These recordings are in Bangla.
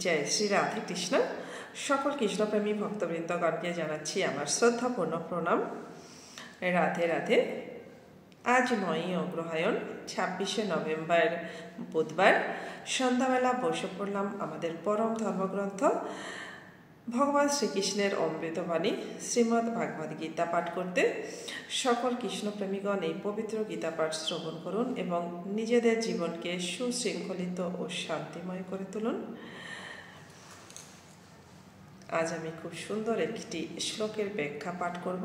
জয় শ্রী রাধে কৃষ্ণ। সকল কৃষ্ণপ্রেমী ভক্তবৃন্দগণকে জানাচ্ছি আমার শ্রদ্ধাপূর্ণ প্রণাম। রাধে রাধে। আজ 9ই অগ্রহায়ণ 26শে নভেম্বর বুধবার সন্ধ্যাবেলা বসে পড়লাম আমাদের পরম ধর্মগ্রন্থ ভগবান শ্রীকৃষ্ণের অমৃতবাণী শ্রীমদ্ ভাগবত গীতা পাঠ করতে। সকল কৃষ্ণপ্রেমীগণ এই পবিত্র গীতা পাঠ শ্রবণ করুন এবং নিজেদের জীবনকে সুশৃঙ্খলিত ও শান্তিময় করে তুলুন। আজ আমি খুব সুন্দর একটি শ্লোকের ব্যাখ্যা পাঠ করব।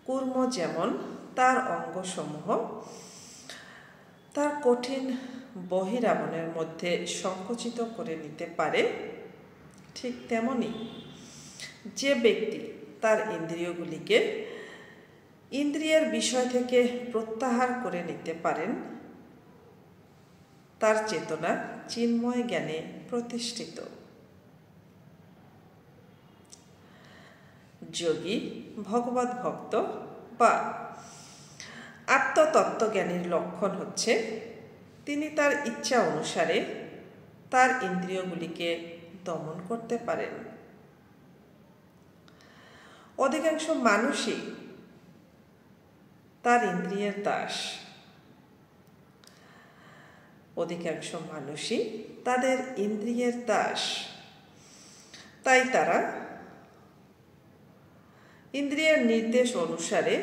কূর্ম যেমন তার অঙ্গসমূহ তার কঠিন বহিরাবরণের মধ্যে সংকুচিত করে নিতে পারে, ঠিক তেমনি যে ব্যক্তি তার ইন্দ্রিয়গুলিকে ইন্দ্রিয়ের বিষয় থেকে প্রত্যাহার করে নিতে পারেন তার চেতনা চিন্ময় জ্ঞানে প্রতিষ্ঠিত। যোগী ভগবত ভক্ত বা আত্মতত্ত্বজ্ঞানীর লক্ষণ হচ্ছে তিনি তার ইচ্ছা অনুসারে তার ইন্দ্রিয়গুলিকে দমন করতে পারেন। অধিকাংশ মানুষই তার ইন্দ্রিয়ের দাস, অধিকাংশ মানুষই তাদের ইন্দ্রিয়ের দাস। তাই তারা ইন্দ্রিয়ের নির্দেশ অনুসারে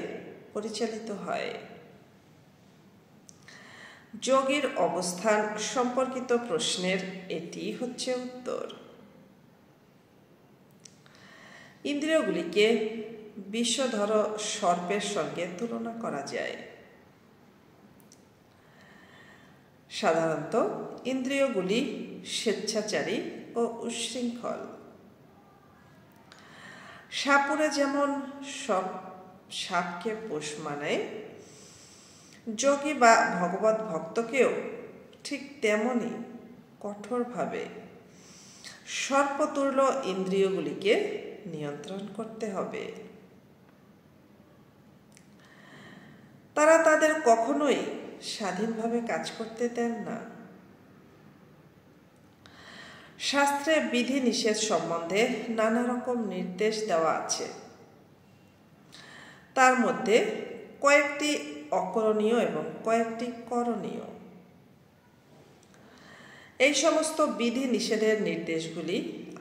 পরিচালিত হয়। যোগীর অবস্থান সম্পর্কিত প্রশ্নের এটি হচ্ছে উত্তর। ইন্দ্রিয়গুলিকে বিষধর সর্পের সঙ্গে তুলনা করা যায়। সাধারণত ইন্দ্রিয়গুলি স্বেচ্ছাচারী ও উচ্ছৃঙ্খল। সাপুরে যেমন সব সাপকে পোষ মানায়, যোগী বা ভগবত ভক্তকেও ঠিক তেমনি কঠোরভাবে সর্পতুল্য ইন্দ্রিয়গুলিকে নিয়ন্ত্রণ করতে হবে। তারা তাদের কখনোই স্বাধীনভাবে কাজ করতে দেন না। শাস্ত্রে বিধি নিষেধ সম্বন্ধে নানা রকম নির্দেশ দেওয়া আছে। তার মধ্যে কয়েকটি অকরণীয় এবং কয়েকটি করণীয়। এই সমস্ত বিধি নিষেধের নির্দেশগুলি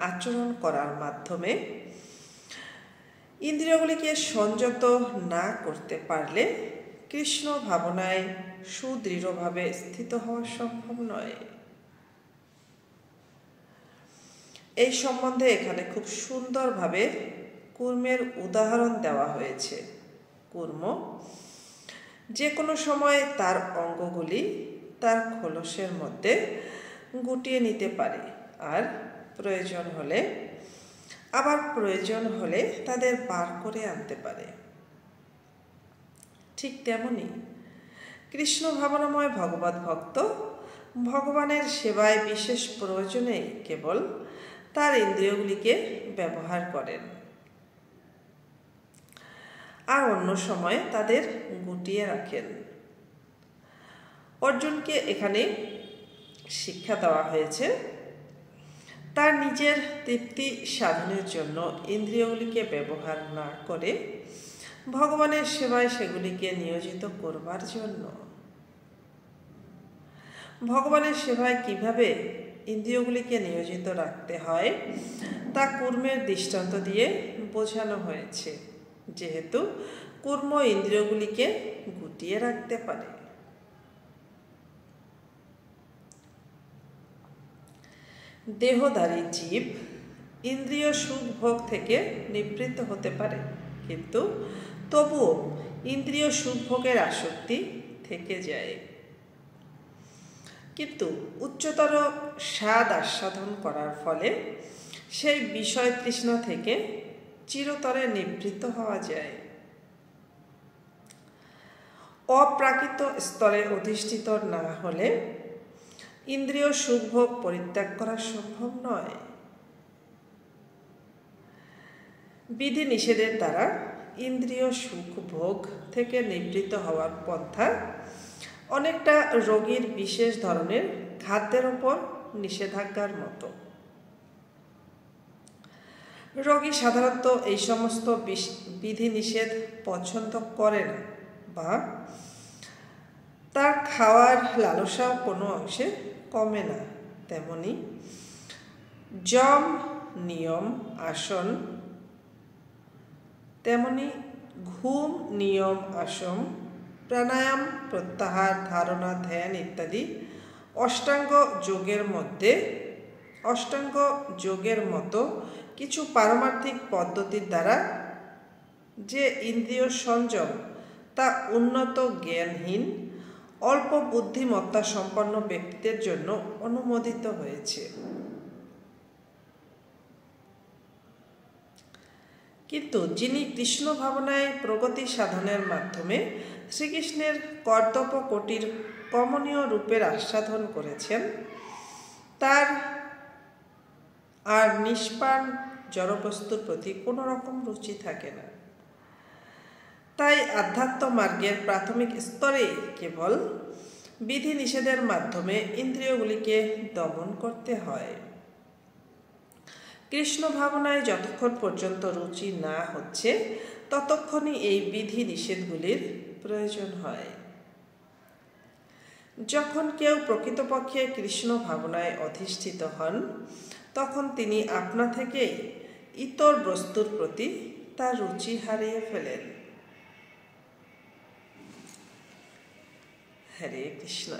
আচরণ করার মাধ্যমে ইন্দ্রিয়গুলিকে সংযত না করতে পারলে কৃষ্ণ ভাবনায় সুদৃঢ়ভাবে স্থিত হওয়া সম্ভব নয়। এই সম্বন্ধে এখানে খুব সুন্দরভাবে কূর্মের উদাহরণ দেওয়া হয়েছে। কূর্ম যে কোনো সময় তার অঙ্গগুলি তার খোলসের মধ্যে গুটিয়ে নিতে পারে, আর প্রয়োজন হলে তাদের বার করে আনতে পারে। ঠিক তেমনি কৃষ্ণ ভাবনাময় ভগবত ভক্ত ভগবানের সেবায় বিশেষ প্রয়োজনে কেবল তার ইন্দ্রিয়গুলিকে ব্যবহার করেন, আর অন্য সময় তাদের গুটিয়ে রাখেন। অর্জুনকে এখানে শিক্ষা দেওয়া হয়েছে তার নিজের তৃপ্তি সাধনের জন্য ইন্দ্রিয়গুলিকে ব্যবহার না করে ভগবানের সেবায় সেগুলিকে নিয়োজিত করবার জন্য। ভগবানের সেবায় কিভাবে ইন্দ্রিয়গুলিকে নিয়োজিত রাখতে হয় তা কূর্মের দৃষ্টান্ত দিয়ে বোঝানো হয়েছে, যেহেতু কূর্ম ইন্দ্রিয়গুলিকে গুটিয়ে রাখতে পারে। দেহধারী জীব ইন্দ্রিয় সুখ ভোগ থেকে নিবৃত্ত হতে পারে, কিন্তু তবুও ইন্দ্রিয় সুখ ভোগের আসক্তি থেকে যায়। কিন্তু উচ্চতর স্বাদ আস্বাদন করার ফলে সেই বিষয় তৃষ্ণা থেকে চিরতরে নিবৃত্ত হওয়া যায়। অপ্রাকৃত স্তরে অধিষ্ঠিত না হলে ইন্দ্রিয় সুখভোগ পরিত্যাগ করা সম্ভব নয়। বিধি নিষেধের দ্বারা ইন্দ্রিয় সুখ ভোগ থেকে নিবৃত্ত হওয়ার পন্থা অনেকটা রোগীর বিশেষ ধরনের খাদ্যের ওপর নিষেধাজ্ঞার মতো। রোগী সাধারণত এই সমস্ত বিধিনিষেধ পছন্দ করে না বা তার খাওয়ার লালসা কোনো অংশে কমে না। তেমনি যম, নিয়ম, আসন, তেমনি ঘুম, নিয়ম, আসন, প্রাণায়াম, প্রত্যাহার, ধারণা, ধ্যান ইত্যাদি অষ্টাঙ্গ যোগের মতো কিছু পারমার্থিক পদ্ধতির দ্বারা যে ইন্দ্রিয় সংযম তা উন্নত জ্ঞানহীন অল্প বুদ্ধিমত্তা সম্পন্ন ব্যক্তিদের জন্য অনুমোদিত হয়েছে। কিন্তু যিনি কৃষ্ণ ভাবনায় প্রগতি সাধনের মাধ্যমে শ্রীকৃষ্ণের কর্তব্য কোটির কমনীয় রূপের আস্বাদন করেছেন, তার আর নিষ্প্রাণ জড়বস্তুর প্রতি কোনো রকম রুচি থাকে না। তাই আধ্যাত্ম মার্গের প্রাথমিক স্তরে কেবল বিধিনিষেধের মাধ্যমে ইন্দ্রিয়গুলিকে দমন করতে হয়। কৃষ্ণ ভাবনায় যতক্ষণ পর্যন্ত রুচি না হচ্ছে ততক্ষণই এই বিধি নিষেধগুলির প্রয়োজন হয়। যখন কেউ প্রকৃতপক্ষে কৃষ্ণ ভাবনায় অধিষ্ঠিত হন, তখন তিনি আপনা থেকেই ইতর বস্তুর প্রতি তার রুচি হারিয়ে ফেলেন। হরে কৃষ্ণ।